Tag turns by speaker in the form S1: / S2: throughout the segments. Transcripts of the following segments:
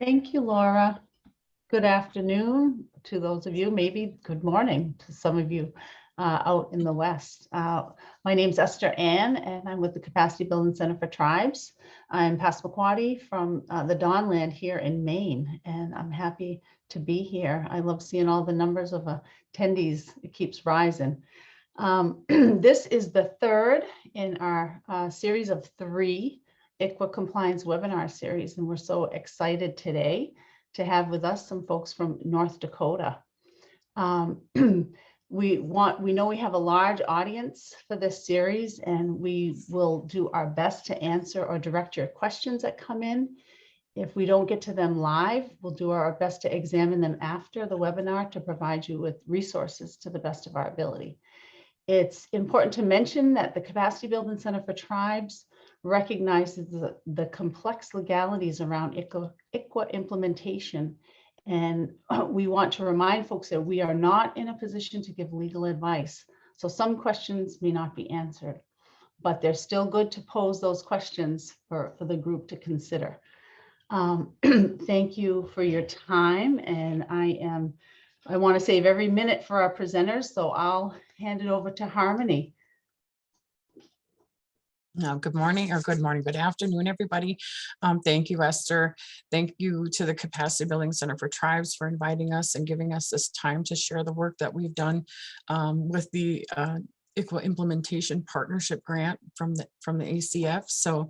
S1: Thank you, Laura. Good afternoon to those of you, maybe good morning to some of you out in the West. My name is Esther Ann, and I'm with the Capacity Building Center for Tribes. I'm Passamaquoddy from the Dawnland here in Maine, and I'm happy to be here. I love seeing all the numbers of attendees. It keeps rising. This is the third in our series of 3 ICWA compliance webinar series, and we're so excited today to have with us some folks from North Dakota. We know we have a large audience for this series, and we will do our best to answer or direct your questions that come in. If we don't get to them live, we'll do our best to examine them after the webinar to provide you with resources to the best of our ability. It's important to mention that the Capacity Building Center for Tribes recognizes the complex legalities around ICWA implementation. And we want to remind folks that we are not in a position to give legal advice. So some questions may not be answered, but they're still good to pose those questions for the group to consider. Thank you for your time. And I want to save every minute for our presenters, so I'll hand it over to Harmony.
S2: Good morning, good afternoon, everybody. Thank you, Esther. Thank you to the Capacity Building Center for Tribes for inviting us and giving us this time to share the work that we've done with the ICWA Implementation Partnership Grant from the ACF. So,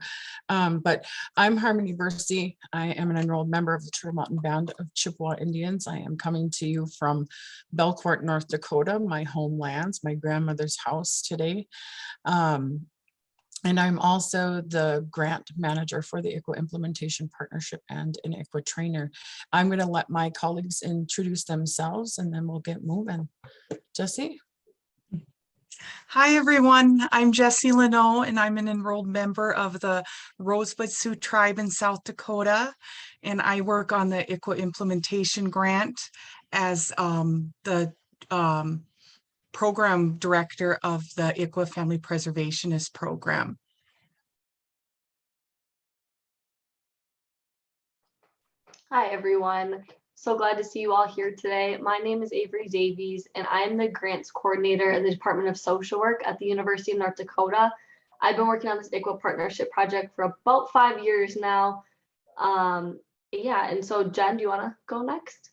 S2: but I'm Harmony Bercier. I am an enrolled member of the Turtle Mountain Band of Chippewa Indians. I am coming to you from Belcourt, North Dakota, my homelands, my grandmother's house today. And I'm also the grant manager for the ICWA Implementation Partnership and an ICWA trainer. I'm going to let my colleagues introduce themselves and then we'll get moving. Jessi?
S3: Hi, everyone. I'm Jessi Leneaugh, and I'm an enrolled member of the Rosebud Sioux Tribe in South Dakota. And I work on the ICWA Implementation Grant as the program director of the ICWA Family Preservationist program.
S4: Hi, everyone. So glad to see you all here today. My name is Avery Davies, and I am the grants coordinator in the Department of Social Work at the University of North Dakota. I've been working on this ICWA partnership project for about 5 years now. Yeah, and so Jen, do you want to go next?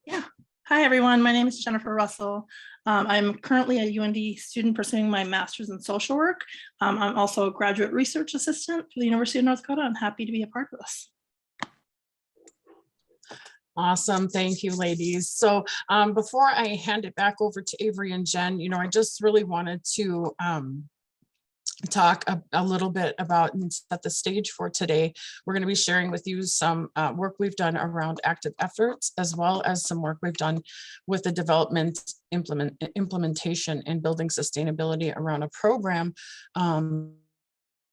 S5: Yeah. Hi, everyone. My name is Jennifer Russell. I'm currently a UND student pursuing my master's in social work. I'm also a graduate research assistant for the University of North Dakota. I'm happy to be a part of this.
S2: Awesome. Thank you, ladies. So before I hand it back over to Avery and Jen, I just really wanted to talk a little bit about and set the stage for today. We're going to be sharing with you some work we've done around active efforts, as well as some work we've done with the development, implementation, and building sustainability around a program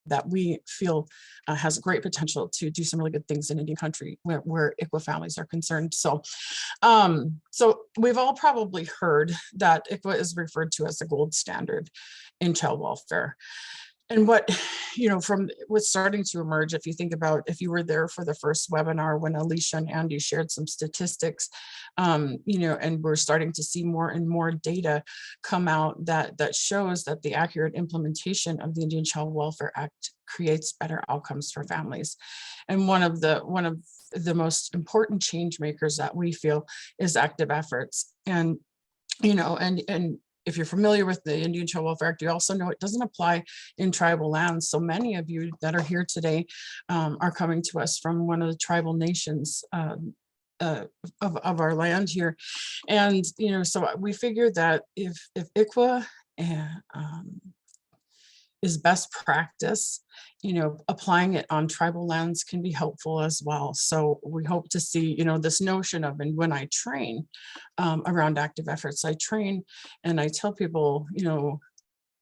S2: that we feel has great potential to do some really good things in Indian country where ICWA families are concerned. So, so we've all probably heard that ICWA is referred to as the gold standard in child welfare. And what, from what's starting to emerge, if you think about, if you were there for the first webinar when Alicia and Andy shared some statistics, and we're starting to see more and more data come out that shows that the accurate implementation of the Indian Child Welfare Act creates better outcomes for families. And one of the most important change makers that we feel is active efforts. And, and if you're familiar with the Indian Child Welfare Act, you also know it doesn't apply in tribal lands. So many of you that are here today are coming to us from one of the tribal nations of our land here. And, so we figured that if ICWA is best practice, applying it on tribal lands can be helpful as well. So we hope to see, this notion of, and when I train around active efforts, I train and I tell people,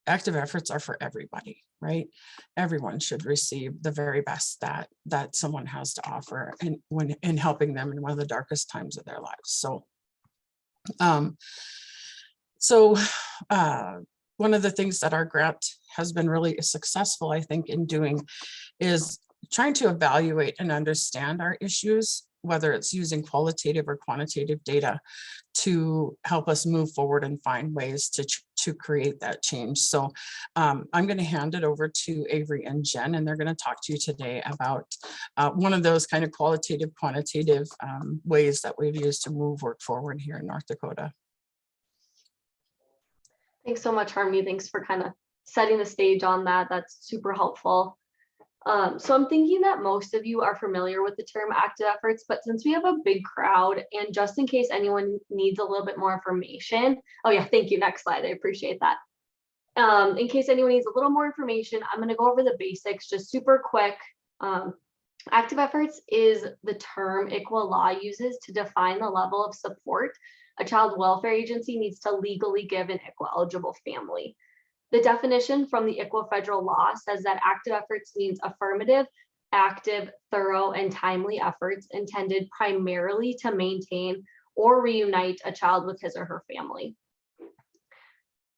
S2: active efforts are for everybody, right? Everyone should receive the very best that someone has to offer, and when in helping them in one of the darkest times of their lives. So, one of the things that our grant has been really successful, I think, in doing is trying to evaluate and understand our issues, whether it's using qualitative or quantitative data to help us move forward and find ways to create that change. So I'm going to hand it over to Avery and Jen, and they're going to talk to you today about one of those kind of qualitative, quantitative ways that we've used to move work forward here in North Dakota.
S4: Thanks so much, Harmony. Thanks for kind of setting the stage on that. That's super helpful. So I'm thinking that most of you are familiar with the term active efforts, but since we have a big crowd and just in case anyone needs a little bit more information, oh yeah, thank you. Next slide. I appreciate that. In case anyone needs a little more information, I'm going to go over the basics just super quick. Active efforts is the term ICWA law uses to define the level of support a child welfare agency needs to legally give an ICWA eligible family. The definition from the ICWA federal law says that active efforts means affirmative, active, thorough, and timely efforts intended primarily to maintain or reunite a child with his or her family.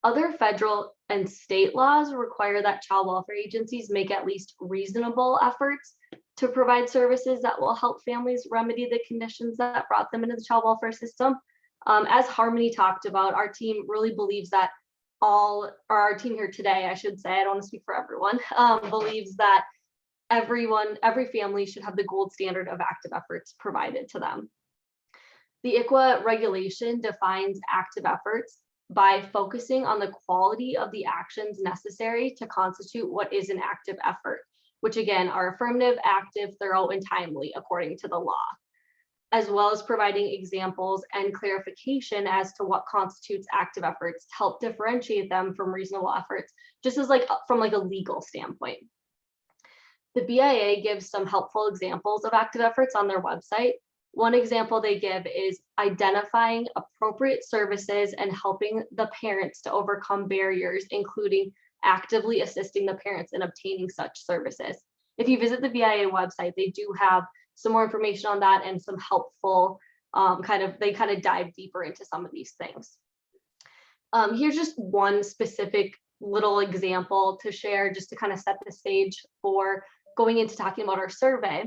S4: Other federal and state laws require that child welfare agencies make at least reasonable efforts to provide services that will help families remedy the conditions that brought them into the child welfare system. As Harmony talked about, our team really believes that our team here today, I should say, I don't want to speak for everyone, believes that every family should have the gold standard of active efforts provided to them. The ICWA regulation defines active efforts by focusing on the quality of the actions necessary to constitute what is an active effort, which again are affirmative, active, thorough, and timely according to the law, as well as providing examples and clarification as to what constitutes active efforts to help differentiate them from reasonable efforts, just as from a legal standpoint. The BIA gives some helpful examples of active efforts on their website. One example they give is identifying appropriate services and helping the parents to overcome barriers, including actively assisting the parents in obtaining such services. If you visit the BIA website, they do have some more information on that and some helpful they kind of dive deeper into some of these things. Here's just one specific little example to share just to kind of set the stage for going into talking about our survey.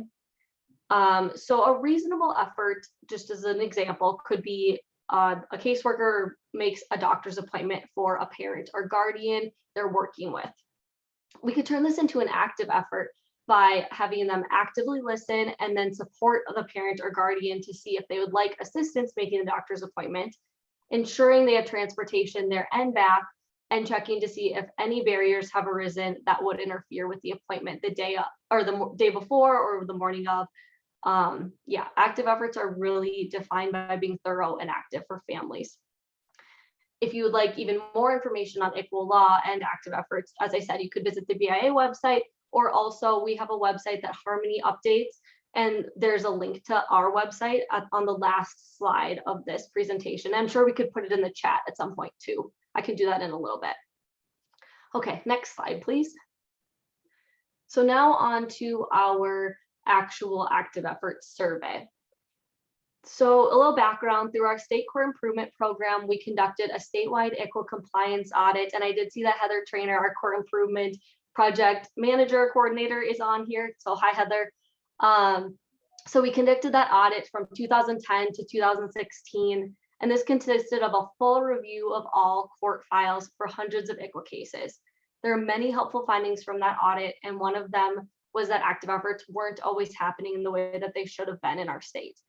S4: So a reasonable effort, just as an example, could be a caseworker makes a doctor's appointment for a parent or guardian they're working with. We could turn this into an active effort by having them actively listen and then support the parent or guardian to see if they would like assistance making the doctor's appointment, ensuring they have transportation there and back, and checking to see if any barriers have arisen that would interfere with the appointment the day or the day before or the morning of. Active efforts are really defined by being thorough and active for families. If you would like even more information on ICWA law and active efforts, as I said, you could visit the BIA website, or also we have a website that Harmony updates, and there's a link to our website on the last slide of this presentation. I'm sure we could put it in the chat at some point too. I can do that in a little bit. Okay, next slide, please. So now on to our actual active efforts survey. So a little background, through our state core improvement program, we conducted a statewide ICWA compliance audit. And I did see that Heather Trainer, our core improvement project manager coordinator, is on here. So hi, Heather. So we conducted that audit from 2010 to 2016. And this consisted of a full review of all court files for hundreds of ICWA cases. There are many helpful findings from that audit. And one of them was that active efforts weren't always happening in the way that they should have been in our state.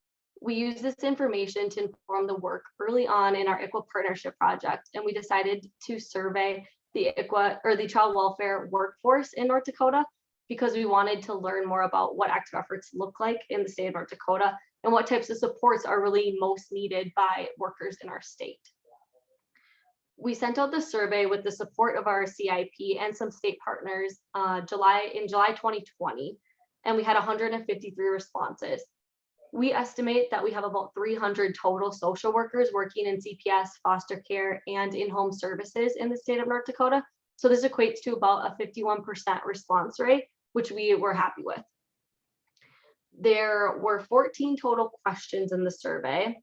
S4: We used this information to inform the work early on in our ICWA partnership project, and we decided to survey the ICWA or the child welfare workforce in North Dakota because we wanted to learn more about what active efforts look like in the state of North Dakota and what types of supports are really most needed by workers in our state. We sent out the survey with the support of our CIP and some state partners in July 2020, and we had 153 responses. We estimate that we have about 300 total social workers working in CPS, foster care, and in-home services in the state of North Dakota. So this equates to about a 51% response rate, which we were happy with. There were 14 total questions in the survey.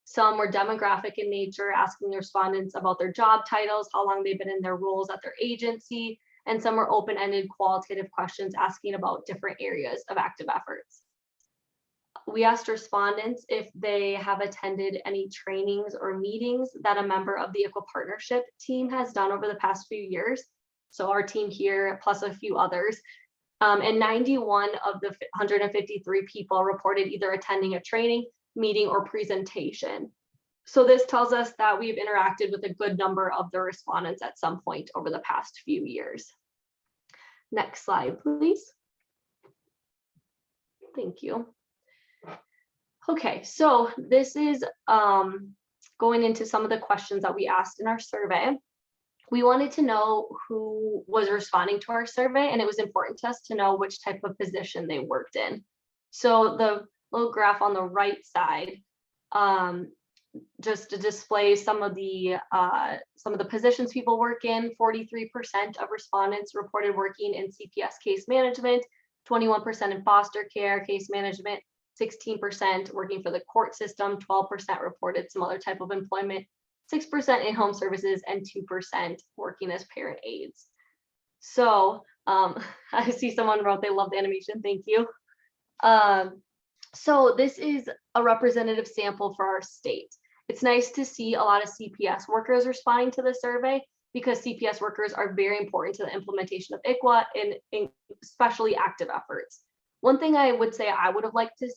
S4: Some were demographic in nature, asking the respondents about their job titles, how long they've been in their roles at their agency, and some were open-ended qualitative questions asking about different areas of active efforts. We asked respondents if they have attended any trainings or meetings that a member of the ICWA partnership team has done over the past few years. So our team here, plus a few others. And 91 of the 153 people reported either attending a training, meeting, or presentation. So this tells us that we've interacted with a good number of the respondents at some point over the past few years. Next slide, please. Thank you. Okay, so this is going into some of the questions that we asked in our survey. We wanted to know who was responding to our survey, and it was important to us to know which type of position they worked in. So the little graph on the right side, just to display some of the positions people work in. 43% of respondents reported working in CPS case management, 21% in foster care case management, 16% working for the court system, 12% reported some other type of employment, 6% in home services, and 2% working as parent aides. So I see someone wrote they love the animation. Thank you. So this is a representative sample for our state. It's nice to see a lot of CPS workers responding to the survey because CPS workers are very important to the implementation of ICWA and especially active efforts. One thing I would say I would have liked to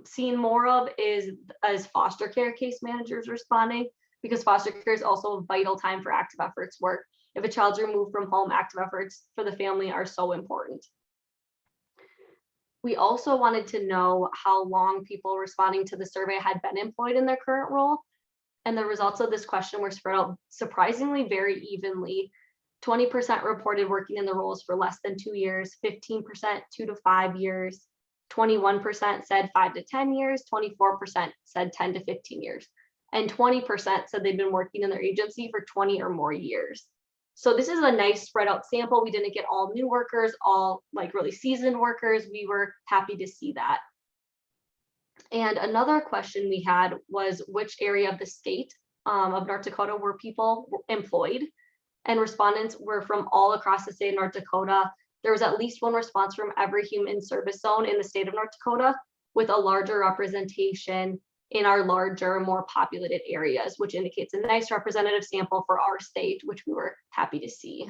S4: seen more of is as foster care case managers responding, because foster care is also a vital time for active efforts work. If a child's removed from home, active efforts for the family are so important. We also wanted to know how long people responding to the survey had been employed in their current role. And the results of this question were spread out surprisingly very evenly. 20% reported working in the roles for less than 2 years, 15% 2 to 5 years, 21% said 5 to 10 years, 24% said 10 to 15 years, and 20% said they'd been working in their agency for 20 or more years. So this is a nice spread out sample. We didn't get all new workers, all like really seasoned workers. We were happy to see that. And another question we had was which area of the state of North Dakota were people employed? And respondents were from all across the state of North Dakota. There was at least one response from every human service zone in the state of North Dakota, with a larger representation in our larger, more populated areas, which indicates a nice representative sample for our state, which we were happy to see.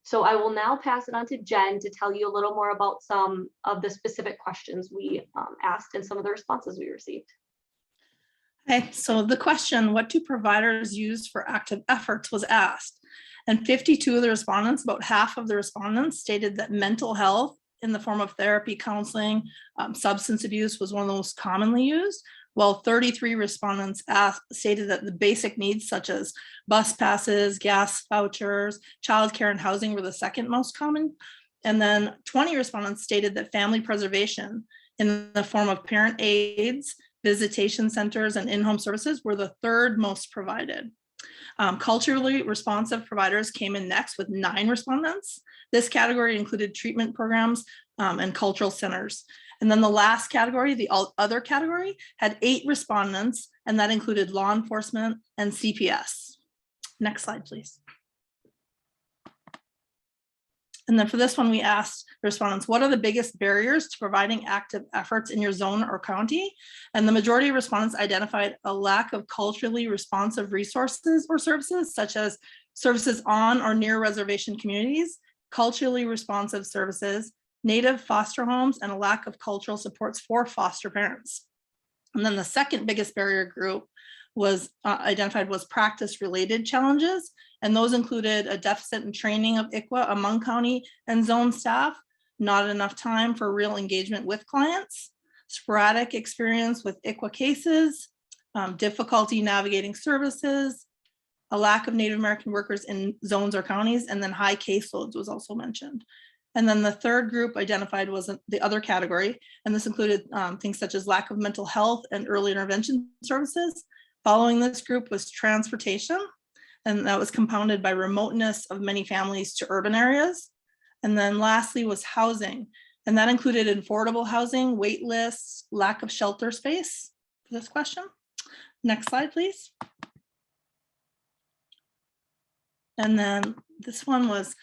S4: So I will now pass it on to Jen to tell you a little more about some of the specific questions we asked and some of the responses we received.
S5: Okay, so the question, what do providers use for active efforts, was asked. And 52 of the respondents, about half of the respondents, stated that mental health in the form of therapy, counseling, substance abuse was one of the most commonly used, while 33 respondents stated that the basic needs such as bus passes, gas vouchers, childcare, and housing were the second most common. And then 20 respondents stated that family preservation in the form of parent aides, visitation centers, and in-home services were the third most provided. Culturally responsive providers came in next with 9 respondents. This category included treatment programs and cultural centers. And then the last category, the other category, had 8 respondents, and that included law enforcement and CPS. Next slide, please. And then for this one, we asked the respondents, what are the biggest barriers to providing active efforts in your zone or county? And the majority of respondents identified a lack of culturally responsive resources or services, such as services on or near reservation communities, culturally responsive services, native foster homes, and a lack of cultural supports for foster parents. And then the second biggest barrier group was identified was practice-related challenges, and those included a deficit in training of ICWA among county and zone staff, not enough time for real engagement with clients, sporadic experience with ICWA cases, difficulty navigating services, a lack of Native American workers in zones or counties, and then high caseloads was also mentioned. And then the third group identified was the other category, and this included things such as lack of mental health and early intervention services. Following this group was transportation, and that was compounded by remoteness of many families to urban areas. And then lastly was housing, and that included affordable housing, wait lists, lack of shelter space for this question. Next slide, please. And then this one was,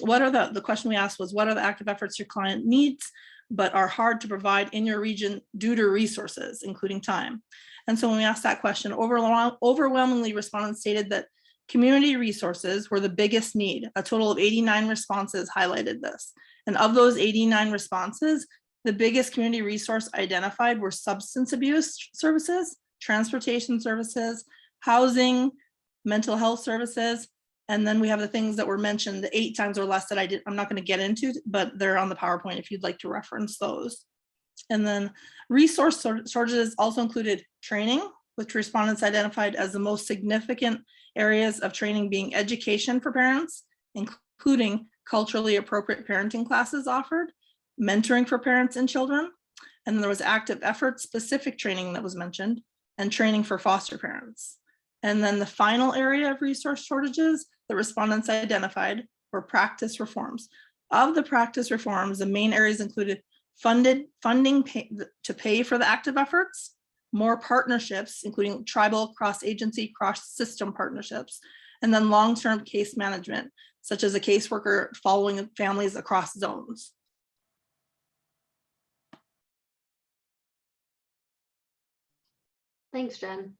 S5: what are the question we asked was, what are the active efforts your client needs, but are hard to provide in your region due to resources, including time? And so when we asked that question, overwhelmingly respondents stated that community resources were the biggest need. A total of 89 responses highlighted this. And of those 89 responses, the biggest community resource identified were substance abuse services, transportation services, housing, mental health services. And then we have the things that were mentioned, the 8 times or less that I'm not going to get into, but they're on the PowerPoint if you'd like to reference those. And then resource shortages also included training, which respondents identified as the most significant areas of training being education for parents, including culturally appropriate parenting classes offered, mentoring for parents and children. And then there was active effort specific training that was mentioned, and training for foster parents. And then the final area of resource shortages the respondents identified were practice reforms. Of the practice reforms, the main areas included funding to pay for the active efforts, more partnerships, including tribal, cross-agency, cross-system partnerships, and then long-term case management, such as a caseworker following families across zones.
S4: Thanks, Jen.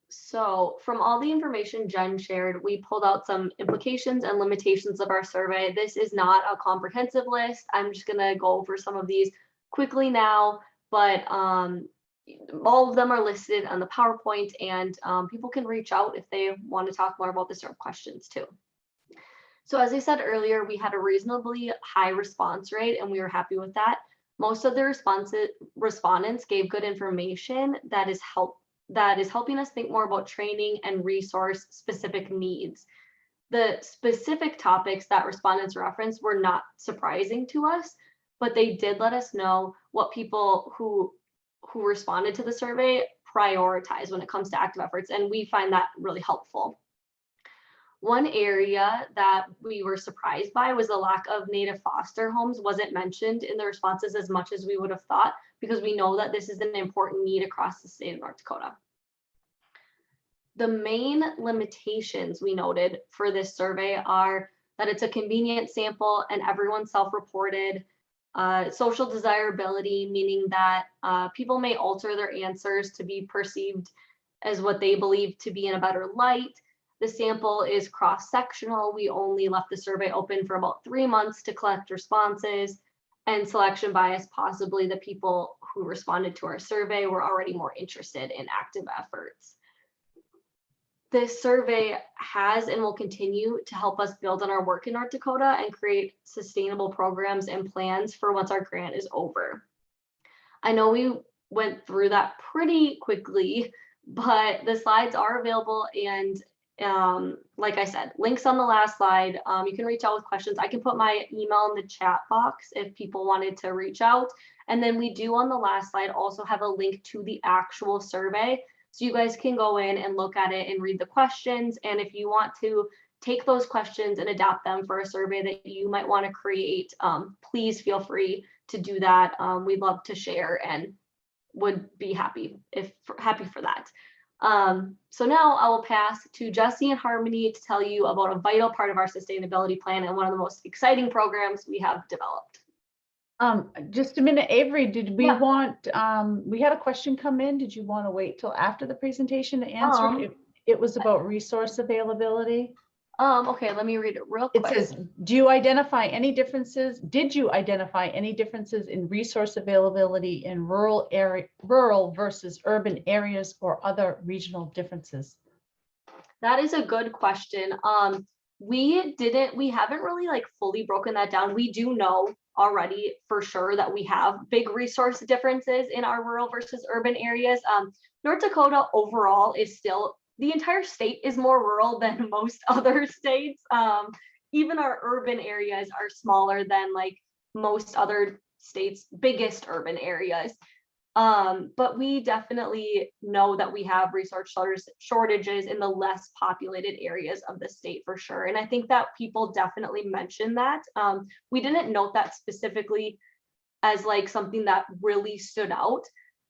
S4: So from all the information Jen shared, we pulled out some implications and limitations of our survey. This is not a comprehensive list. I'm just gonna go over some of these quickly now, but all of them are listed on the PowerPoint, and people can reach out if they want to talk more about this or have questions too. So as I said earlier, we had a reasonably high response rate, and we were happy with that. Most of the respondents gave good information that is helping us think more about training and resource specific needs. The specific topics that respondents referenced were not surprising to us, but they did let us know what people who responded to the survey prioritize when it comes to active efforts, and we find that really helpful. One area that we were surprised by was the lack of native foster homes wasn't mentioned in the responses as much as we would have thought, because we know that this is an important need across the state of North Dakota. The main limitations we noted for this survey are that it's a convenient sample and everyone's self-reported, social desirability, meaning that people may alter their answers to be perceived as what they believe to be in a better light. The sample is cross-sectional. We only left the survey open for about 3 months to collect responses, and selection bias, possibly the people who responded to our survey were already more interested in active efforts. This survey has and will continue to help us build on our work in North Dakota and create sustainable programs and plans for once our grant is over. I know we went through that pretty quickly, but the slides are available, and like I said, links on the last slide. You can reach out with questions. I can put my email in the chat box if people wanted to reach out. And then we do on the last slide also have a link to the actual survey, so you guys can go in and look at it and read the questions. And if you want to take those questions and adapt them for a survey that you might want to create, please feel free to do that. We'd love to share and would be happy for that. So now I will pass to Jessi and Harmony to tell you about a vital part of our sustainability plan and one of the most exciting programs we have developed.
S1: Just a minute, Avery, did we want, we had a question come in. Did you want to wait till after the presentation to answer? It was about resource availability.
S4: Okay, let me read it real quick.
S1: It says, did you identify any differences in resource availability in rural versus urban areas or other regional differences?
S4: That is a good question. We haven't really fully broken that down. We do know already for sure that we have big resource differences in our rural versus urban areas. North Dakota overall is still, the entire state is more rural than most other states. Even our urban areas are smaller than most other states' biggest urban areas. But we definitely know that we have resource shortages in the less populated areas of the state for sure. And I think that people definitely mention that. We didn't note that specifically as something that really stood out,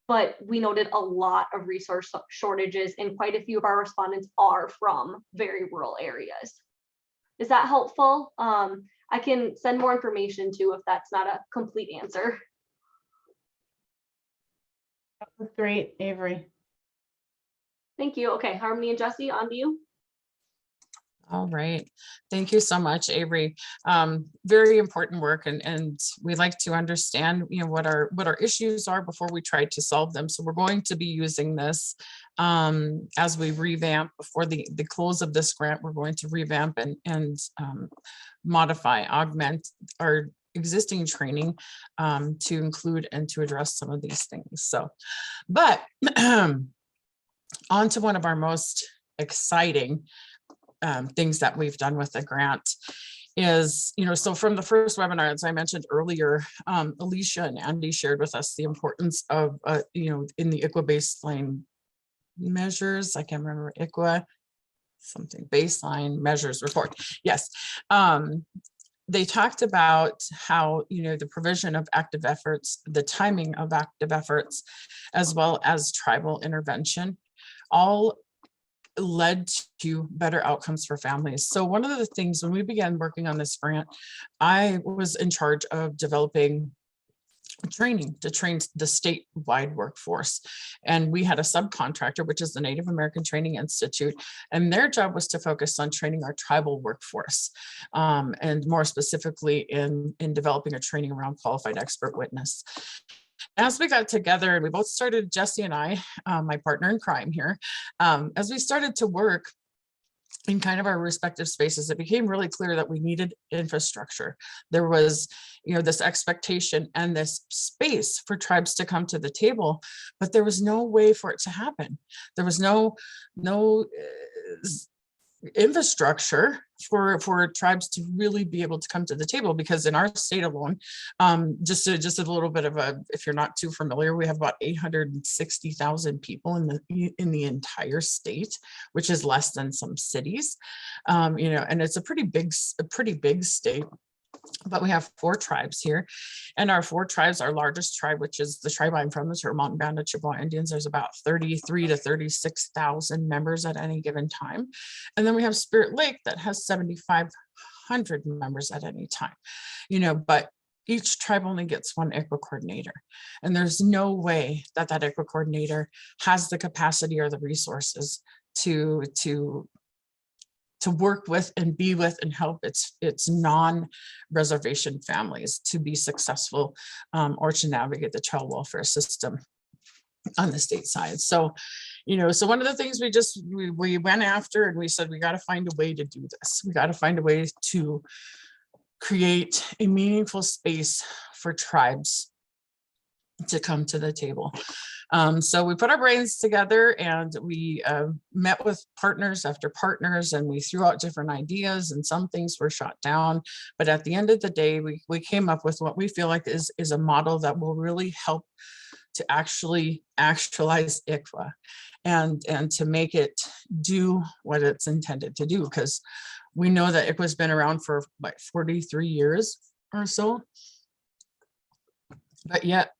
S4: but we noted a lot of resource shortages, and quite a few of our respondents are from very rural areas. Is that helpful? I can send more information too if that's not a complete answer.
S1: That was great, Avery.
S4: Thank you. Okay, Harmony and Jessi, on to you.
S2: All right. Thank you so much, Avery. Very important work, and we like to understand, what our issues are before we try to solve them. So we're going to be using this as we revamp before the close of this grant. We're going to revamp and modify, augment our existing training to include and to address some of these things. So, but on to one of our most exciting things that we've done with the grant is, so from the first webinar, as I mentioned earlier, Alicia and Andy shared with us the importance of, in the ICWA baseline measures, I can't remember, ICWA, something, baseline measures report. Yes. They talked about how, the provision of active efforts, the timing of active efforts, as well as tribal intervention, all led to better outcomes for families. So one of the things when we began working on this grant, I was in charge of developing training to train the statewide workforce. And we had a subcontractor, which is the Native American Training Institute, and their job was to focus on training our tribal workforce, and more specifically in developing a training around qualified expert witness. As we got together, and we both started, Jessi and I, my partner in crime here, as we started to work in kind of our respective spaces, it became really clear that we needed infrastructure. There was, this expectation and this space for tribes to come to the table, but there was no way for it to happen. There was no infrastructure for tribes to really be able to come to the table, because in our state alone, just a little bit of if you're not too familiar, we have about 860,000 people in the entire state, which is less than some cities, and it's a pretty big state. But we have 4 tribes here, and our 4 tribes, our largest tribe, which is the tribe I'm from, the Mountain Banded Chippewa Indians, there's about 33 to 36,000 members at any given time. And then we have Spirit Lake that has 7,500 members at any time, but each tribe only gets 1 ICWA coordinator. And there's no way that ICWA coordinator has the capacity or the resources to work with and be with and help its non-reservation families to be successful, or to navigate the child welfare system on the state side. So, so one of the things we went after, and we said, we got to find a way to do this. We got to find a way to create a meaningful space for tribes to come to the table. So we put our brains together, and we met with partners after partners, and we threw out different ideas, and some things were shot down. But at the end of the day, we came up with what we feel like is a model that will really help to actually actualize ICWA and to make it do what it's intended to do. Because we know that ICWA has been around for like 43 years or so, but yet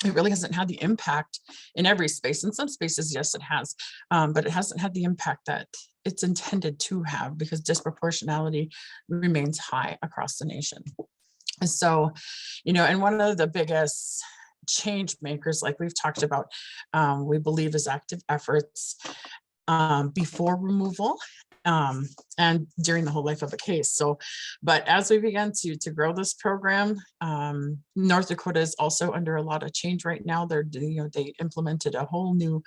S2: it really hasn't had the impact in every space. In some spaces, yes, it has, but it hasn't had the impact that it's intended to have, because disproportionality remains high across the nation. And so, and one of the biggest change makers, like we've talked about, we believe is active efforts before removal and during the whole life of a case. So, but as we began to grow this program, North Dakota is also under a lot of change right now. They implemented a whole new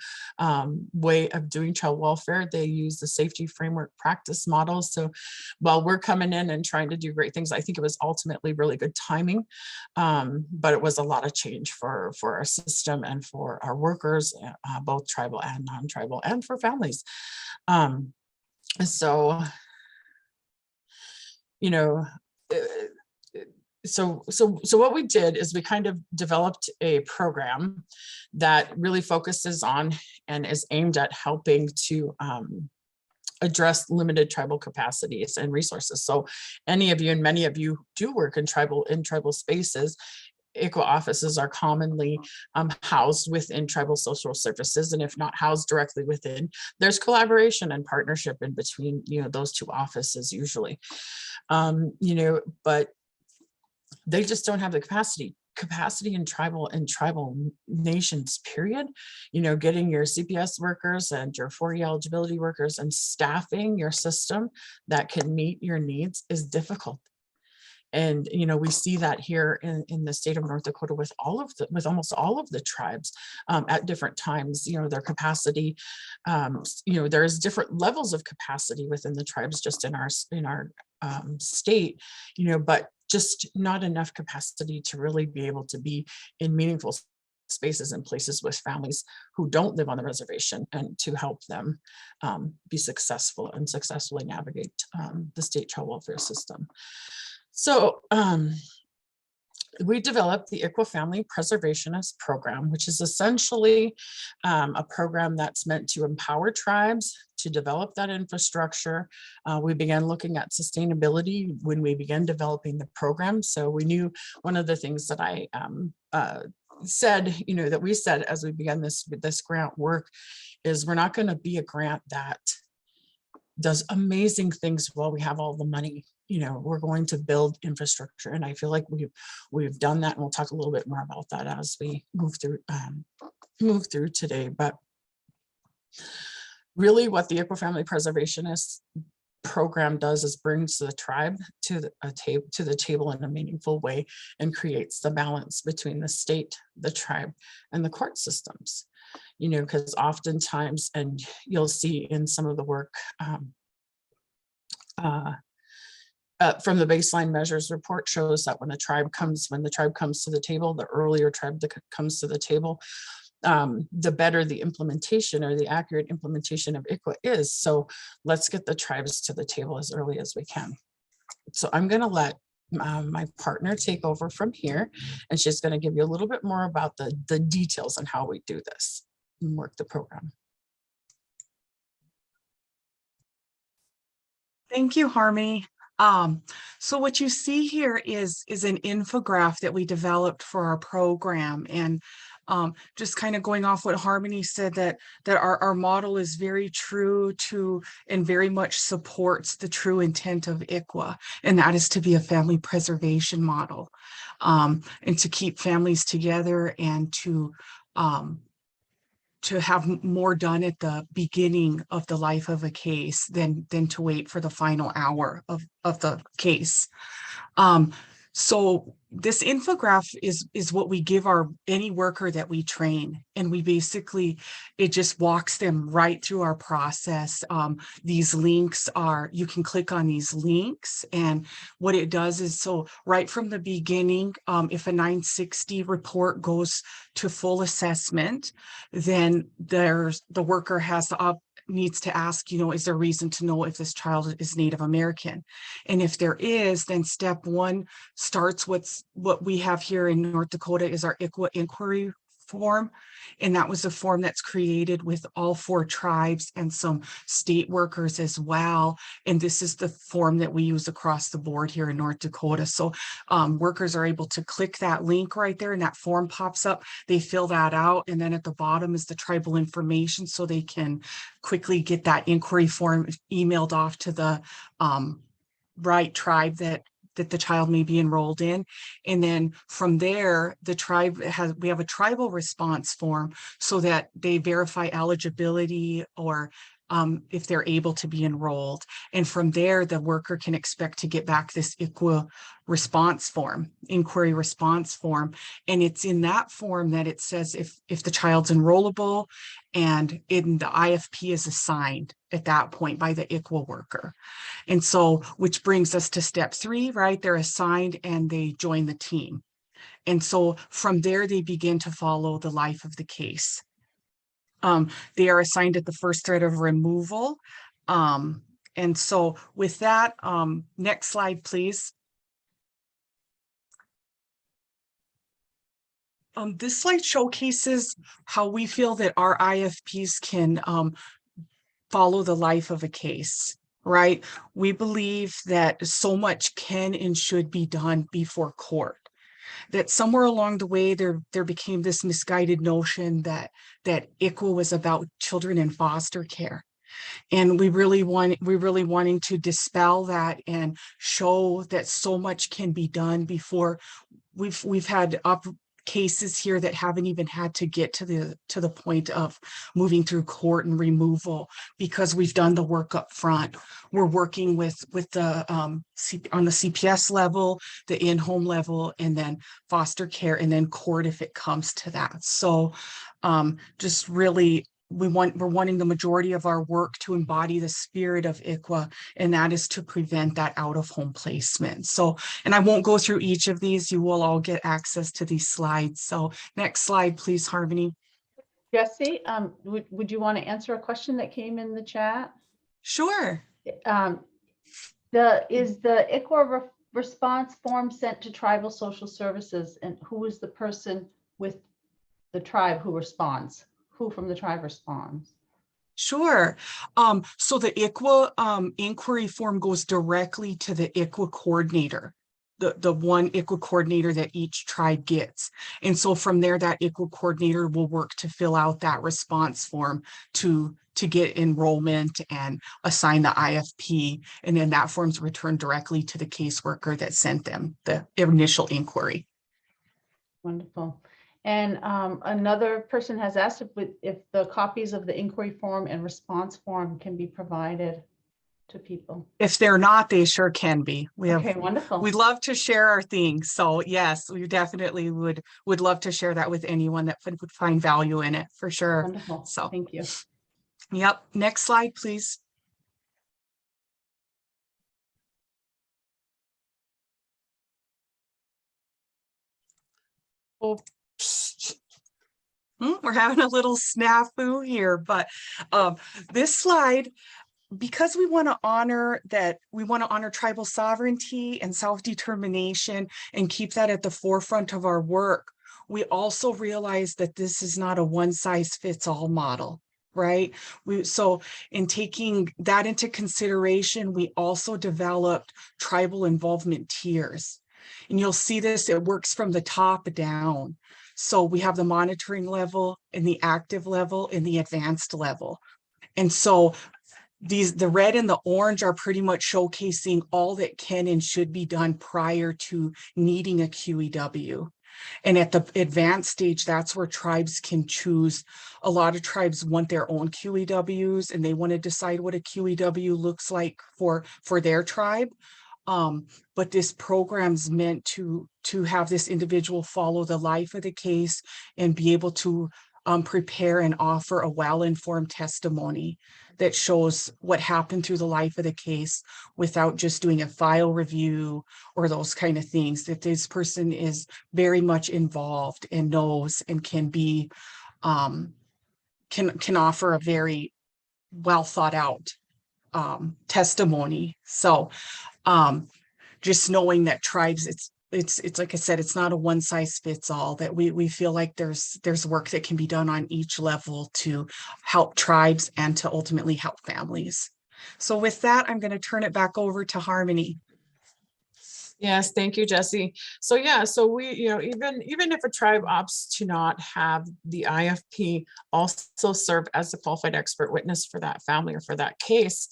S2: way of doing child welfare. They use the safety framework practice model. So while we're coming in and trying to do great things, I think it was ultimately really good timing, but it was a lot of change for our system and for our workers, both tribal and non-tribal, and for families. So, so what we did is we kind of developed a program that really focuses on and is aimed at helping to address limited tribal capacities and resources. So any of you, and many of you do work in tribal spaces, ICWA offices are commonly housed within tribal social services, and if not housed directly within, there's collaboration and partnership in between, those two offices usually, but they just don't have the capacity in tribal nations, period. Getting your CPS workers and your 40 eligibility workers and staffing your system that can meet your needs is difficult. And, we see that here in the state of North Dakota with almost all of the tribes at different times, their capacity, there's different levels of capacity within the tribes just in our state, but just not enough capacity to really be able to be in meaningful spaces and places with families who don't live on the reservation, and to help them be successful and successfully navigate the state child welfare system. So we developed the ICWA Family Preservationist program, which is essentially a program that's meant to empower tribes to develop that infrastructure. We began looking at sustainability when we began developing the program. So we knew one of the things that I said, that we said as we began this grant work is we're not going to be a grant that does amazing things while we have all the money. We're going to build infrastructure, and I feel like we've done that, and we'll talk a little bit more about that as we move through today. But really, what the ICWA Family Preservationist program does is brings the tribe to the table in a meaningful way, and creates the balance between the state, the tribe, and the court systems. Because oftentimes, and you'll see in some of the work from the baseline measures report shows that when the tribe comes to the table, the earlier tribe that comes to the table, the better the implementation or the accurate implementation of ICWA is. So let's get the tribes to the table as early as we can. So I'm going to let my partner take over from here, and she's going to give you a little bit more about the details on how we do this and work the program.
S3: Thank you, Harmony. So what you see here is an infographic that we developed for our program, and just kind of going off what Harmony said, that our model is very true to and very much supports the true intent of ICWA, and that is to be a family preservation model, and to keep families together, and to have more done at the beginning of the life of a case than to wait for the final hour of the case. So this infographic is what we give any worker that we train, and we basically, it just walks them right through our process. These links you can click on these links, and what it does is, so right from the beginning, if a 960 report goes to full assessment, then the worker needs to ask, is there reason to know if this child is Native American? And if there is, then step one starts what we have here in North Dakota is our ICWA inquiry form. And that was a form that's created with all 4 tribes and some state workers as well. And this is the form that we use across the board here in North Dakota. So workers are able to click that link right there, and that form pops up. They fill that out, and then at the bottom is the tribal information, so they can quickly get that inquiry form emailed off to the right tribe that the child may be enrolled in. And then from there, we have a tribal response form, so that they verify eligibility or if they're able to be enrolled. And from there, the worker can expect to get back this ICWA response form, inquiry response form. And it's in that form that it says if the child's enrollable, and in the IFP is assigned at that point by the ICWA worker. And so, which brings us to step 3, right? They're assigned and they join the team. And so from there, they begin to follow the life of the case. They are assigned at the first threat of removal. And so with that, next slide, please. This slide showcases how we feel that our IFPs can follow the life of a case, right? We believe that so much can and should be done before court. that somewhere along the way there became this misguided notion that ICWA was about children in foster care. And we really wanting to dispel that and show that so much can be done before we've had cases here that haven't even had to get to the point of moving through court and removal, because we've done the work up front. We're working with the on the CPS level, the in-home level, and then foster care, and then court if it comes to that. So just really we're wanting the majority of our work to embody the spirit of ICWA, and that is to prevent that out-of-home placement. So, and I won't go through each of these, you will all get access to these slides. So next slide, please, Harmony.
S1: Jessi, would you want to answer a question that came in the chat?
S3: Sure.
S1: Is the ICWA response form sent to tribal social services, and who is the person with the tribe who responds? Who from the tribe responds?
S3: Sure. So the ICWA inquiry form goes directly to the ICWA coordinator, the one ICWA coordinator that each tribe gets. And so from there, that ICWA coordinator will work to fill out that response form to get enrollment and assign the IFP. And then that form's returned directly to the caseworker that sent them the initial inquiry.
S1: Wonderful. And another person has asked if the copies of the inquiry form and response form can be provided to people.
S3: If they're not, they sure can be.
S1: Okay, wonderful.
S3: We'd love to share our things. So yes, we definitely would love to share that with anyone that would find value in it, for sure.
S1: Wonderful.
S3: So
S1: thank you.
S3: Yep. Next slide, please.
S2: Oh.
S3: We're having a little snafu here, but this slide, because we want to honor tribal sovereignty and self-determination and keep that at the forefront of our work, we also realize that this is not a one-size-fits-all model, right? So in taking that into consideration, we also developed tribal involvement tiers. And you'll see this, it works from the top down. So we have the monitoring level and the active level and the advanced level. And so the red and the orange are pretty much showcasing all that can and should be done prior to needing a QEW. And at the advanced stage, that's where tribes can choose. A lot of tribes want their own QEWs and they want to decide what a QEW looks like for their tribe. But this program's meant to have this individual follow the life of the case and be able to prepare and offer a well-informed testimony that shows what happened through the life of the case without just doing a file review or those kind of things, that this person is very much involved and knows and can be, can offer a very well thought out testimony. So just knowing that tribes, it's like I said, it's not a one size fits all, that we feel like there's work that can be done on each level to help tribes and to ultimately help families. So with that, I'm going to turn it back over to Harmony.
S2: Yes, thank you, Jessi. So yeah, so we, even if a tribe opts to not have the IFP also serve as a qualified expert witness for that family or for that case,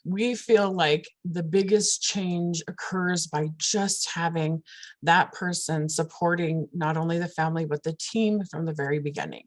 S2: we feel like the biggest change occurs by just having that person supporting not only the family, but the team from the very beginning.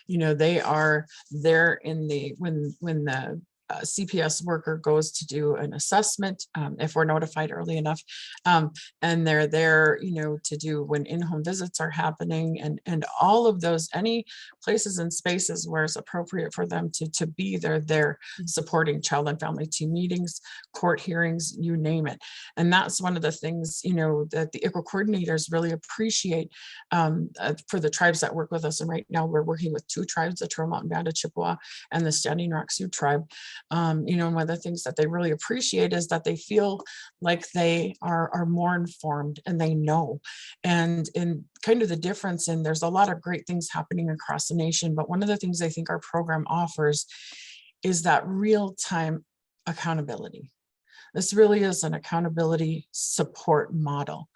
S2: They are there in the, when the CPS worker goes to do an assessment, if we're notified early enough, and they're there, to do when in-home visits are happening, and all of those, any places and spaces where it's appropriate for them to be, they're there supporting child and family team meetings, court hearings, you name it. And that's one of the things, that the ICWA coordinators really appreciate for the tribes that work with us. And right now we're working with 2 tribes, the Turtle Mountain Band of Chippewa and the Standing Rock Sioux tribe. And one of the things that they really appreciate is that they feel like they are more informed and they know. And in kind of the difference, and there's a lot of great things happening across the nation, but one of the things I think our program offers is that real-time accountability. This really is an accountability support model,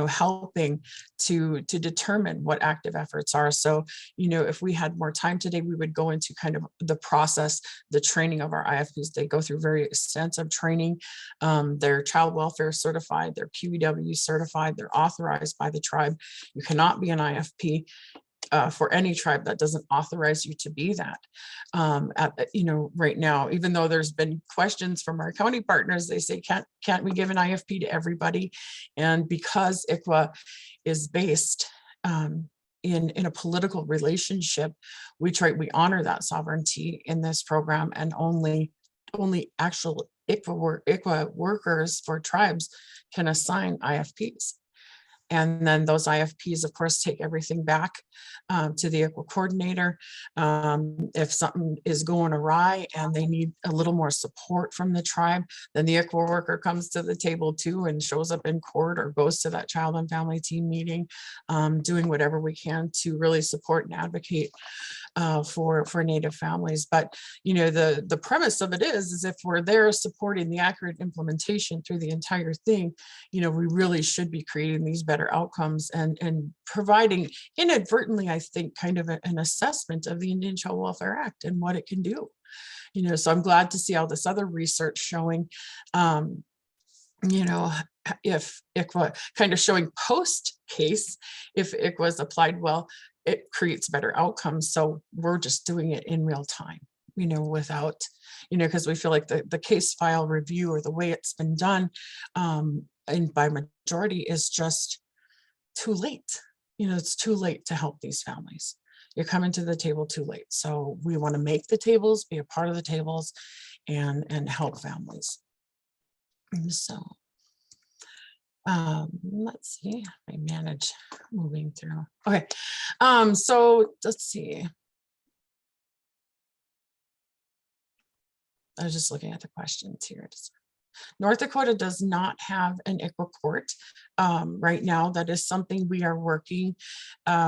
S2: helping to determine what active efforts are. So, if we had more time today, we would go into kind of the process, the training of our IFPs. They go through very extensive training. They're child welfare certified, they're QEW certified, they're authorized by the tribe. You cannot be an IFP for any tribe that doesn't authorize you to be that. Right now, even though there's been questions from our county partners, they say, can't we give an IFP to everybody? And because ICWA is based in a political relationship, we honor that sovereignty in this program, and only actual ICWA workers for tribes can assign IFPs. And then those IFPs, of course, take everything back to the ICWA coordinator. If something is going awry and they need a little more support from the tribe, then the ICWA worker comes to the table too and shows up in court or goes to that child and family team meeting, doing whatever we can to really support and advocate for Native families. But the premise of it is if we're there supporting the accurate implementation through the entire thing, we really should be creating these better outcomes and providing inadvertently, I think, kind of an assessment of the Indian Child Welfare Act and what it can do. So I'm glad to see all this other research showing if ICWA kind of showing post case, if ICWA is applied well, it creates better outcomes. So we're just doing it in real time, without, because we feel like the case file review or the way it's been done and by majority is just too late. It's too late to help these families. You're coming to the table too late. So we want to make the tables, be a part of the tables, and help families. And so let's see, I manage moving through. Okay, so let's see. I was just looking at the questions here. North Dakota does not have an ICWA court right now. That is something we are working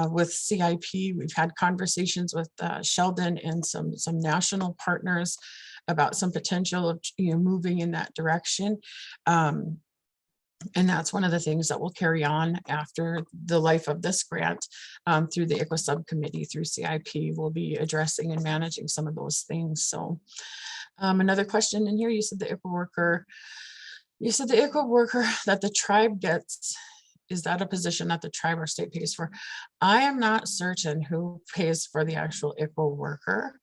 S2: with CIP. We've had conversations with Sheldon and some national partners about some potential of moving in that direction. And that's one of the things that will carry on after the life of this grant through the ICWA subcommittee, through CIP. We'll be addressing and managing some of those things. So another question in here, you said the ICWA worker that the tribe gets, is that a position that the tribe or state pays for? I am not certain who pays for the actual ICWA worker.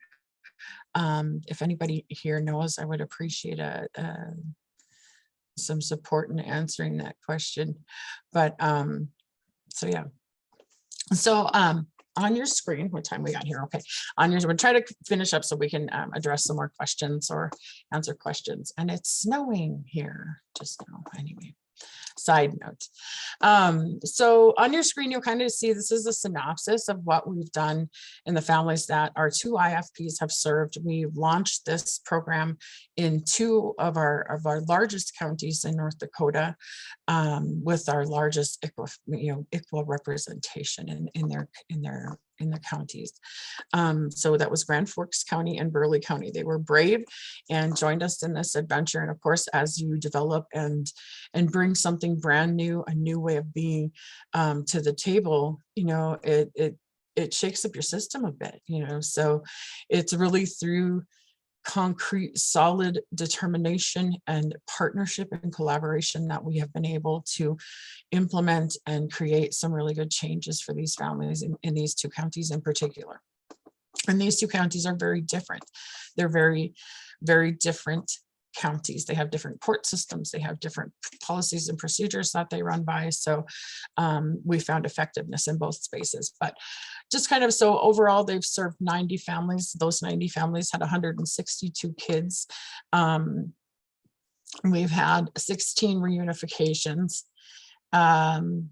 S2: If anybody here knows, I would appreciate some support in answering that question. But so yeah, so on your screen, what time we got here? Okay, on yours, we'll try to finish up so we can address some more questions or answer questions. And it's snowing here just now anyway. Side note. So on your screen, you'll kind of see this is a synopsis of what we've done in the families that our 2 IFPs have served. We've launched this program in 2 of our largest counties in North Dakota, with our largest ICWA representation in their counties. So that was Grand Forks County and Burleigh County. They were brave and joined us in this adventure. And of course, as you develop and bring something brand new, a new way of being to the table, it shakes up your system a bit, so it's really through concrete, solid determination and partnership and collaboration that we have been able to implement and create some really good changes for these families in these 2 counties in particular. And these 2 counties are very different. They're very, very different counties. They have different court systems. They have different policies and procedures that they run by. So we found effectiveness in both spaces. But just kind of, so overall, they've served 90 families. Those 90 families had 162 kids. We've had 16 reunifications, 7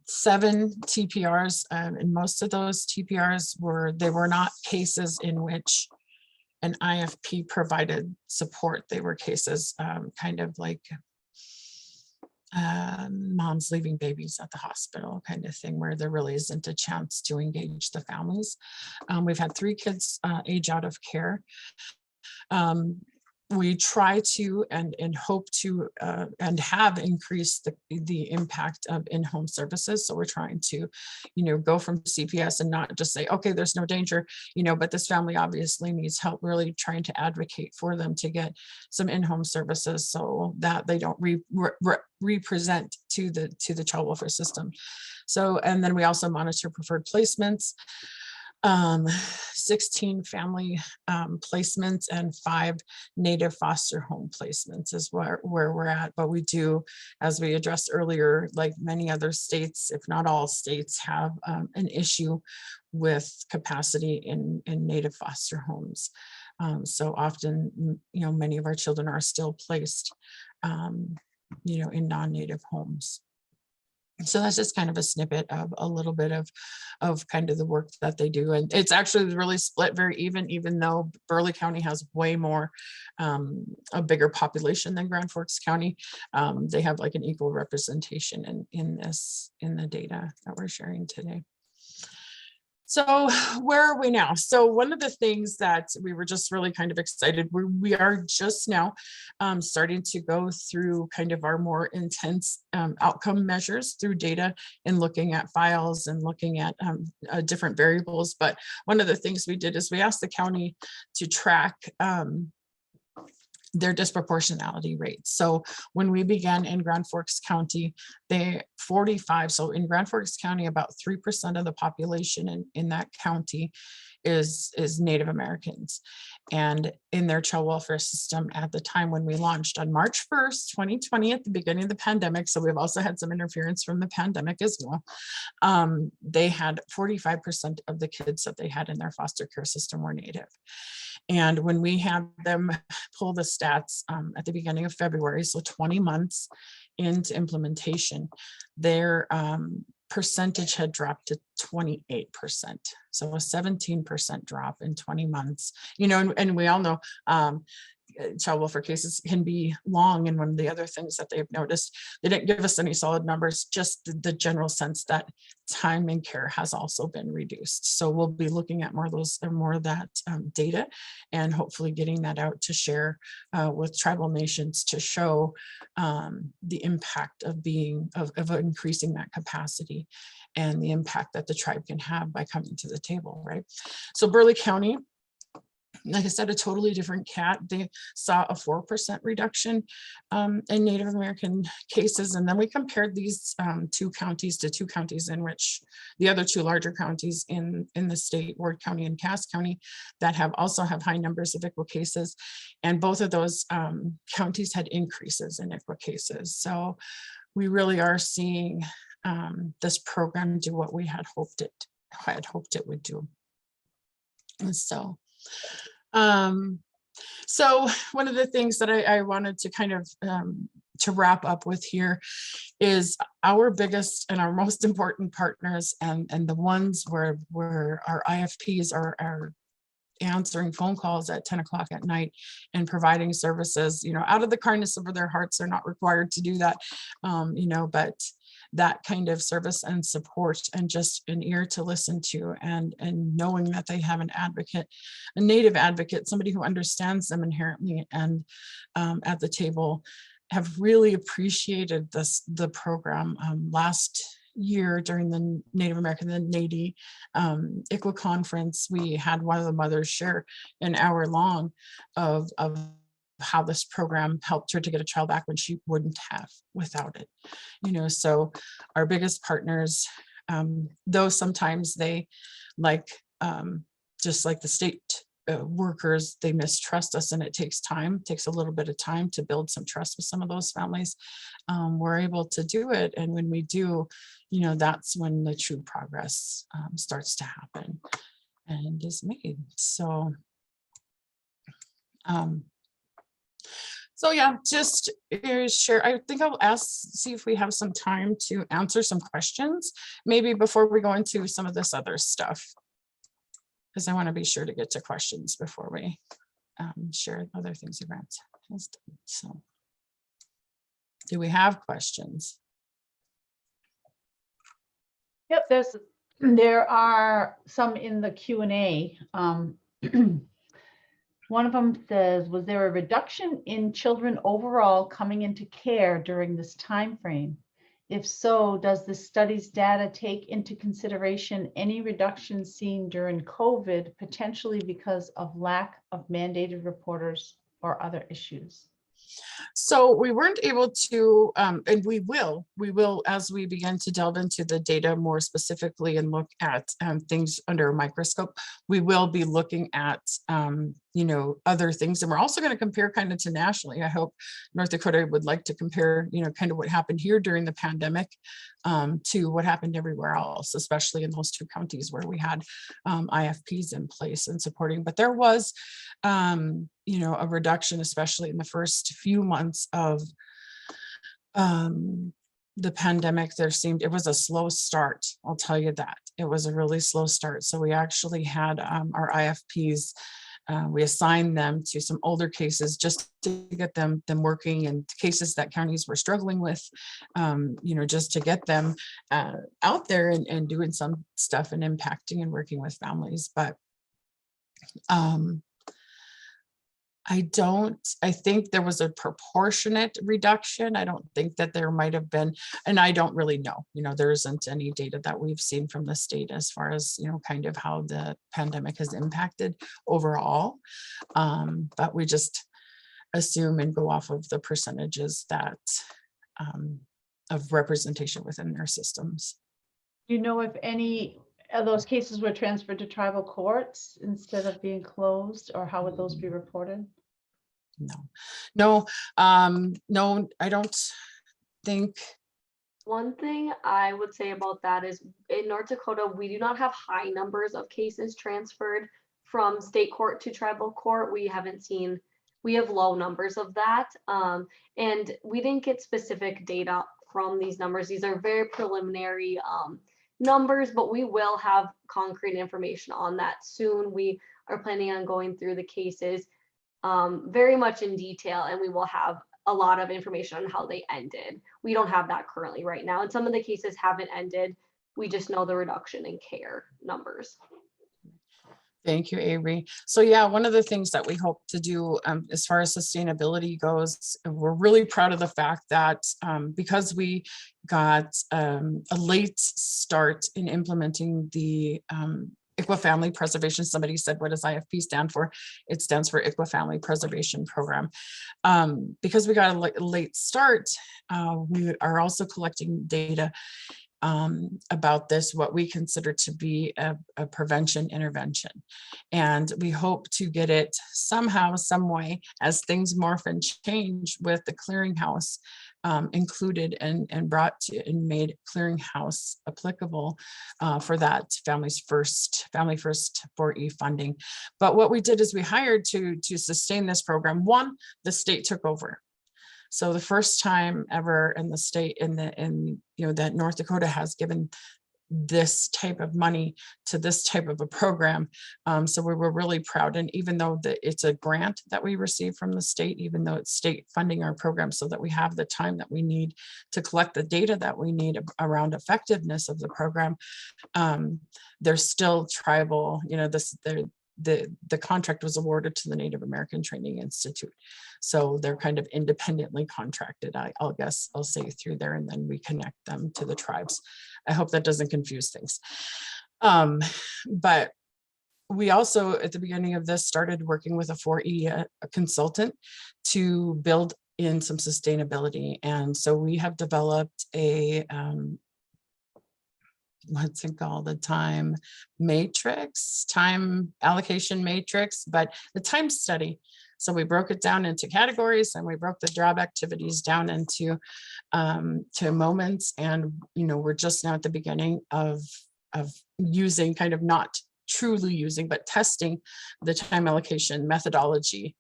S2: TPRs, and most of those TPRs were not cases in which an IFP provided support. They were cases kind of like moms leaving babies at the hospital kind of thing, where there really isn't a chance to engage the families. We've had 3 kids age out of care. we try to and hope to and have increased the impact of in-home services. So we're trying to, go from CPS and not just say, okay, there's no danger, but this family obviously needs help, really trying to advocate for them to get some in-home services so that they don't represent to the child welfare system. So, and then we also monitor preferred placements. 16 family placements and 5 native foster home placements is where we're at. But we do, as we addressed earlier, like many other states, if not all states, have an issue with capacity in native foster homes. So often, many of our children are still placed, in non-native homes. So that's just kind of a snippet of a little bit of kind of the work that they do. And it's actually really split very even though Burleigh County has way more, a bigger population than Grand Forks County. They have like an equal representation in the data that we're sharing today. So where are we now? So one of the things that we were just really kind of excited, we are just now starting to go through kind of our more intense outcome measures through data and looking at files and looking at different variables. But one of the things we did is we asked the county to track their disproportionality rates. So when we began in Grand Forks County, so in Grand Forks County, about 3% of the population in that county is Native Americans. And in their child welfare system at the time when we launched on March 1st, 2020, at the beginning of the pandemic, so we've also had some interference from the pandemic as well, they had 45% of the kids that they had in their foster care system were Native. And when we had them pull the stats at the beginning of February, so 20 months into implementation, their percentage had dropped to 28%. So a 17% drop in 20 months, and we all know child welfare cases can be long. And one of the other things that they've noticed, they didn't give us any solid numbers, just the general sense that time and care has also been reduced. So we'll be looking at more of that data, and hopefully getting that out to share with tribal nations to show the impact of increasing that capacity and the impact that the tribe can have by coming to the table, right? So Burleigh County, like I said, a totally different cat. They saw a 4% reduction in Native American cases. And then we compared these two counties in which the other two larger counties in the state, Ward County and Cass County, that also have high numbers of ICWA cases. And both of those counties had increases in ICWA cases. So we really are seeing this program do what we had hoped it would do. And so one of the things that I wanted to kind of to wrap up with here is our biggest and our most important partners, and the ones where our IFPs are answering phone calls at 10 o'clock at night and providing services, out of the kindness of their hearts. They're not required to do that, but that kind of service and support, and just an ear to listen to, and knowing that they have an advocate, a Native advocate, somebody who understands them inherently, and at the table, have really appreciated the program. Last year during the Native American, the NADI ICWA conference, we had one of the mothers share an hour long of how this program helped her to get a child back when she wouldn't have without it. So our biggest partners, though sometimes they just like the state workers, they mistrust us, and it takes a little bit of time to build some trust with some of those families. We're able to do it, and when we do, that's when the true progress starts to happen and is made. So yeah, just share. I think I'll see if we have some time to answer some questions, maybe before we go into some of this other stuff, because I want to be sure to get to questions before we share other things around. So, do we have questions?
S1: Yep, there are some in the Q&A. One of them says, was there a reduction in children overall coming into care during this time frame? If so, does the study's data take into consideration any reduction seen during COVID, potentially because of lack of mandated reporters or other issues?
S2: So we weren't able to, and we will, as we begin to delve into the data more specifically and look at things under a microscope, we will be looking at, other things. And we're also going to compare kind of to nationally. I hope North Dakota would like to compare, kind of what happened here during the pandemic to what happened everywhere else, especially in those two counties where we had IFPs in place and supporting. But there was, a reduction, especially in the first few months of the pandemic. It was a slow start. I'll tell you that. It was a really slow start. So we actually had our IFPs, we assigned them to some older cases just to get them working, and cases that counties were struggling with, just to get them out there and doing some stuff and impacting and working with families. But I think there was a proportionate reduction. I don't think that there might have been, and I don't really know, there isn't any data that we've seen from the state as far as, kind of how the pandemic has impacted overall. But we just assume and go off of the percentages that of representation within their systems.
S1: Do you know if any of those cases were transferred to tribal courts instead of being closed, or how would those be reported?
S2: No, I don't think.
S4: One thing I would say about that is in North Dakota, we do not have high numbers of cases transferred from state court to tribal court. We have low numbers of that. And we didn't get specific data from these numbers. These are very preliminary numbers, but we will have concrete information on that soon. We are planning on going through the cases very much in detail, and we will have a lot of information on how they ended. We don't have that currently right now, and some of the cases haven't ended. We just know the reduction in care numbers.
S2: Thank you, Avery. So yeah, one of the things that we hope to do as far as sustainability goes, we're really proud of the fact that because we got a late start in implementing the ICWA Family Preservation. Somebody said, what does IFP stand for? It stands for ICWA Family Preservation Program. Because we got a late start, we are also collecting data about this, what we consider to be a prevention intervention. And we hope to get it somehow, some way, as things morph and change, with the clearinghouse included and brought to and made clearinghouse applicable for that Family First 4E funding. But what we did is we hired to sustain this program. One, the state took over. So the first time ever in the state that North Dakota has given this type of money to this type of a program. So we were really proud. And even though it's a grant that we receive from the state, even though it's state funding our program so that we have the time that we need to collect the data that we need around effectiveness of the program, there's still tribal, the contract was awarded to the Native American Training Institute. So they're kind of independently contracted, I'll guess I'll say, through there, and then we connect them to the tribes. I hope that doesn't confuse things. But we also, at the beginning of this, started working with a 4E a consultant to build in some sustainability. And so we have developed a, what's it called, the time allocation matrix, but the time study. So we broke it down into categories, and we broke the job activities down into to moments. And we're just now at the beginning of using, kind of not truly using, but testing the time allocation methodology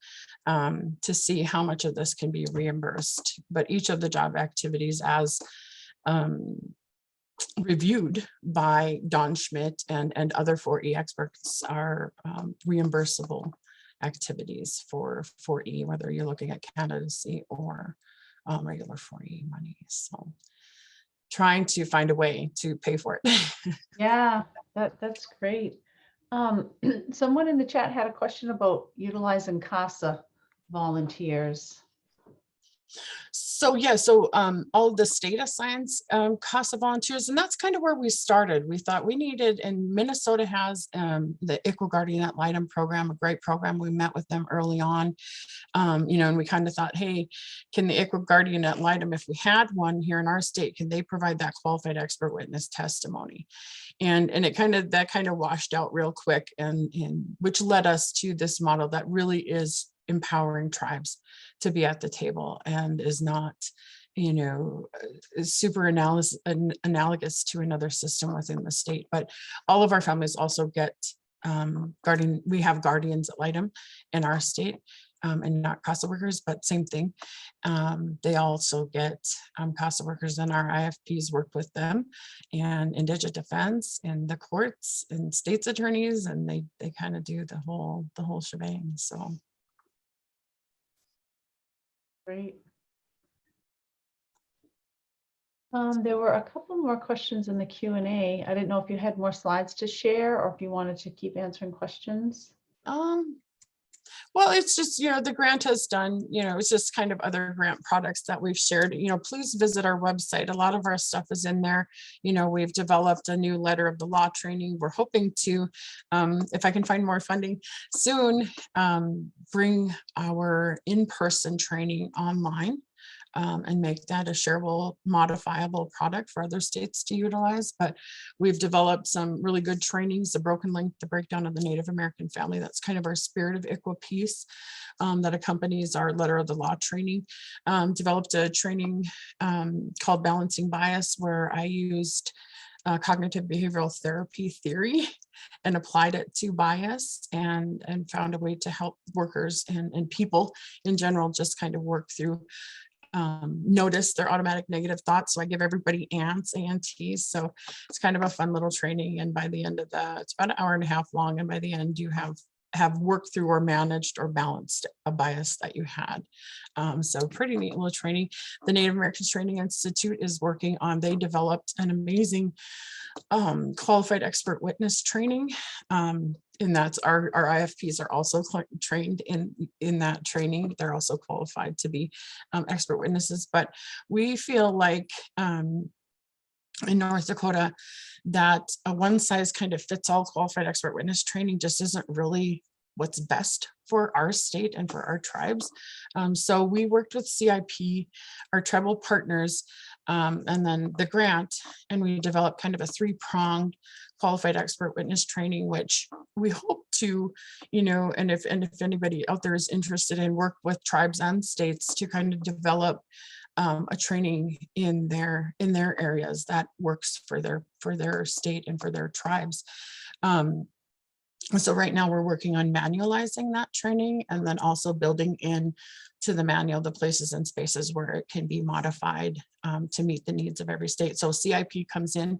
S2: to see how much of this can be reimbursed. But each of the job activities, as reviewed by Don Schmidt and other 4E experts, are reimbursable activities for 4E, whether you're looking at candidacy or regular 4E money. So trying to find a way to pay for it.
S1: Yeah, that's great. Someone in the chat had a question about utilizing CASA volunteers.
S2: So yeah, so all the state assigns CASA volunteers, and that's kind of where we started. We thought we needed, and Minnesota has the ICWA Guardian Ad Litem program, a great program. We met with them early on, and we kind of thought, hey, can the ICWA Guardian Ad Litem, if we had one here in our state, can they provide that qualified expert witness testimony? And it kind of washed out real quick, and which led us to this model that really is empowering tribes to be at the table and is not, is super analogous to another system within the state. But all of our families also get we have guardians ad litem in our state, and not CASA workers, but same thing. They also get CASA workers, and our IFPs work with them, and indigent defense and the courts and states attorneys, and they kind of do the whole shebang. So
S1: Great. There were a couple more questions in the Q&A. I didn't know if you had more slides to share or if you wanted to keep answering questions.
S2: well, it's just, the grant has done, it's just kind of other grant products that we've shared. Please visit our website. A lot of our stuff is in there. We've developed a new letter of the law training. We're hoping to, if I can find more funding soon, bring our in-person training online. And make that a shareable, modifiable product for other states to utilize. But we've developed some really good trainings, the broken link, the breakdown of the Native American family. That's kind of our spirit of ICWA piece that accompanies our letter of the law training. Developed a training called Balancing Bias, where I used cognitive behavioral therapy theory and applied it to bias, and found a way to help workers and people in general just kind of work through notice their automatic negative thoughts. So I give everybody ANTs. So it's kind of a fun little training. And by the end of it's about an hour and a half long. And by the end, you have worked through or managed or balanced a bias that you had. So pretty neat little training. The Native Americans Training Institute is working on, they developed an amazing qualified expert witness training. And that's our IFPs are also trained in that training. They're also qualified to be expert witnesses. But we feel like in North Dakota that a one size kind of fits all qualified expert witness training just isn't really what's best for our state and for our tribes. So we worked with CIP, our tribal partners, and then the grant, and we developed kind of a three-pronged qualified expert witness training, which we hope to, and if anybody out there is interested in work with tribes and states to kind of develop a training in their areas that works for their state and for their tribes. So right now we're working on manualizing that training, and then also building in to the manual the places and spaces where it can be modified to meet the needs of every state. So CIP comes in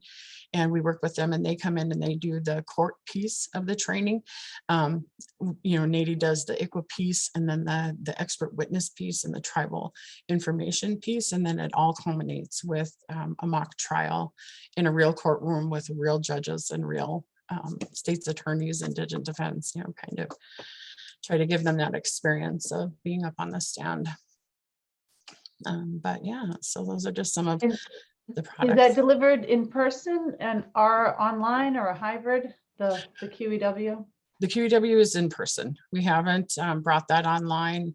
S2: and we work with them, and they come in and they do the court piece of the training. NADI does the ICWA piece, and then the expert witness piece and the tribal information piece. And then it all culminates with a mock trial in a real courtroom with real judges and real states attorneys, indigent defense, kind of try to give them that experience of being up on the stand. But yeah, so those are just some of the products.
S1: Is that delivered in person and are online or a hybrid, the QEW?
S2: The QEW is in person. We haven't brought that online,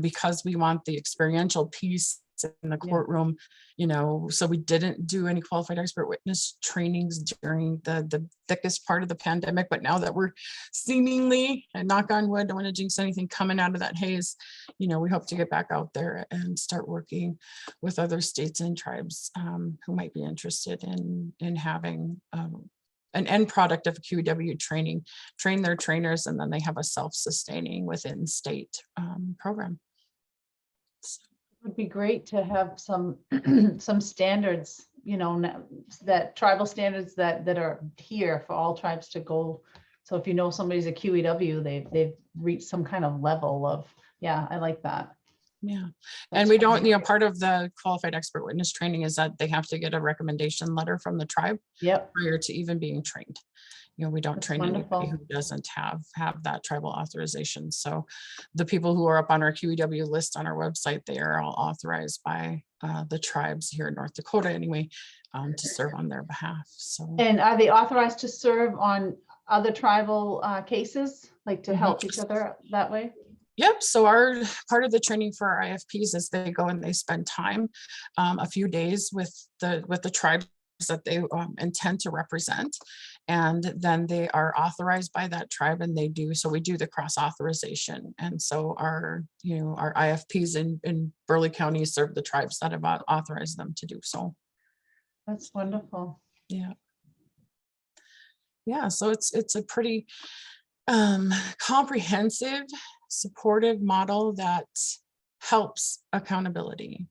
S2: because we want the experiential piece in the courtroom, so we didn't do any qualified expert witness trainings during the thickest part of the pandemic. But now that we're seemingly, and knock on wood, don't want to jinx anything, coming out of that haze, we hope to get back out there and start working with other states and tribes who might be interested in having an end product of a QEW training, train their trainers, and then they have a self-sustaining within state program.
S1: Would be great to have some standards, that tribal standards that are here for all tribes to go. So if somebody's a QEW, they've reached some kind of level of, yeah, I like that.
S2: Yeah.
S1: That's
S2: And we don't,
S1: fine.
S2: part of the qualified expert witness training is that they have to get a recommendation letter from the tribe
S1: Yep,
S2: prior to even being trained. We don't
S1: That's
S2: train anybody who
S1: wonderful.
S2: doesn't have that tribal authorization. So the people who are up on our QEW list on our website, they are all authorized by the tribes here in North Dakota anyway, to serve on their behalf. So
S1: And are they authorized to serve on other tribal cases, like to help each other that way?
S2: yep. So our part of the training for our IFPs is they go and they spend time, a few days with the tribes that they intend to represent, and then they are authorized by that tribe, and they do. So we do the cross authorization, and so our our IFPs in Burleigh County serve the tribes that have authorized them to do so.
S1: That's wonderful.
S2: Yeah. Yeah. So it's a pretty comprehensive, supportive model that helps accountability.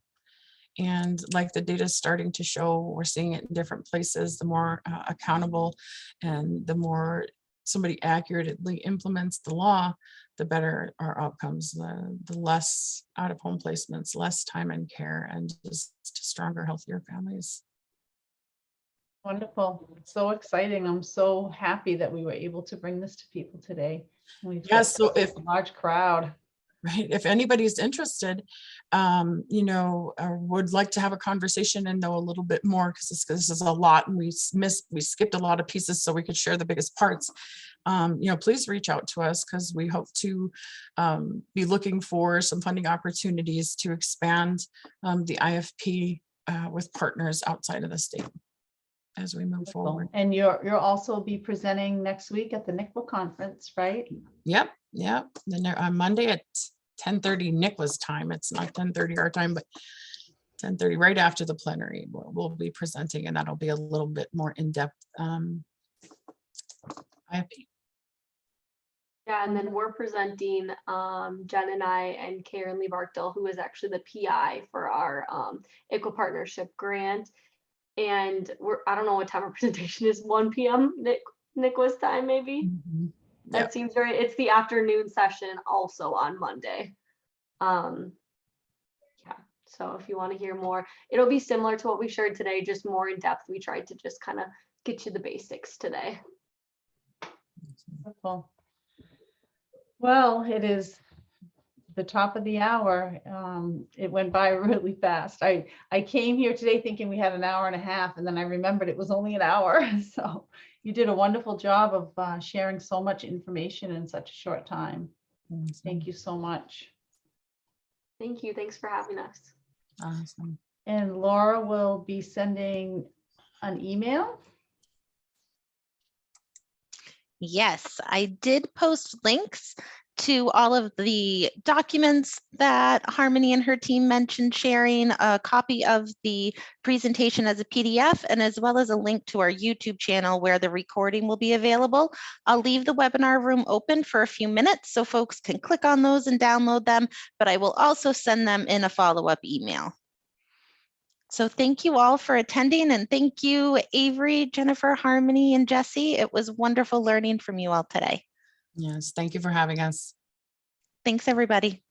S2: And like the data is starting to show, we're seeing it in different places, the more accountable and the more somebody accurately implements the law, the better our outcomes, the less out-of-home placements, less time in care, and just stronger, healthier families.
S1: Wonderful. So exciting. I'm so happy that we were able to bring this to people today. We've got
S2: Yes, so if
S1: a large crowd.
S2: right, if anybody's interested, or would like to have a conversation and know a little bit more, because this is a lot and we skipped a lot of pieces so we could share the biggest parts. Please reach out to us, because we hope to be looking for some funding opportunities to expand the IFP with partners outside of the state as we move forward.
S1: And you'll also be presenting next week at the NICWA conference, right?
S2: Yep. Then on Monday at 10:30 NICWA's time. It's not 10:30 our time, but 10:30 right after the plenary. We'll be presenting, and that'll be a little bit more in-depth IFP.
S4: Yeah, and then we're presenting, Jen and I and Karen Lee Barkdale, who is actually the PI for our ICWA partnership grant. And I don't know what time our presentation is, 1 p.m. NICWA's time, maybe. That seems right. It's the afternoon session also on Monday. Yeah, so if you want to hear more, it'll be similar to what we shared today, just more in depth. We tried to just kind of get you the basics today.
S1: Wonderful. Well, it is the top of the hour. It went by really fast. I came here today thinking we had an hour and a half, and then I remembered it was only an hour. So you did a wonderful job of sharing so much information in such a short time. Thank you so much.
S4: Thank you. Thanks for having us.
S2: Awesome.
S1: And Laura will be sending an email.
S6: Yes, I did post links to all of the documents that Harmony and her team mentioned sharing, a copy of the presentation as a PDF, and as well as a link to our YouTube channel where the recording will be available. I'll leave the webinar room open for a few minutes so folks can click on those and download them, but I will also send them in a follow-up email. So thank you all for attending, and thank you, Avery, Jennifer, Harmony, and Jessi. It was wonderful learning from you all today.
S2: Yes, thank you for having us.
S6: Thanks, everybody.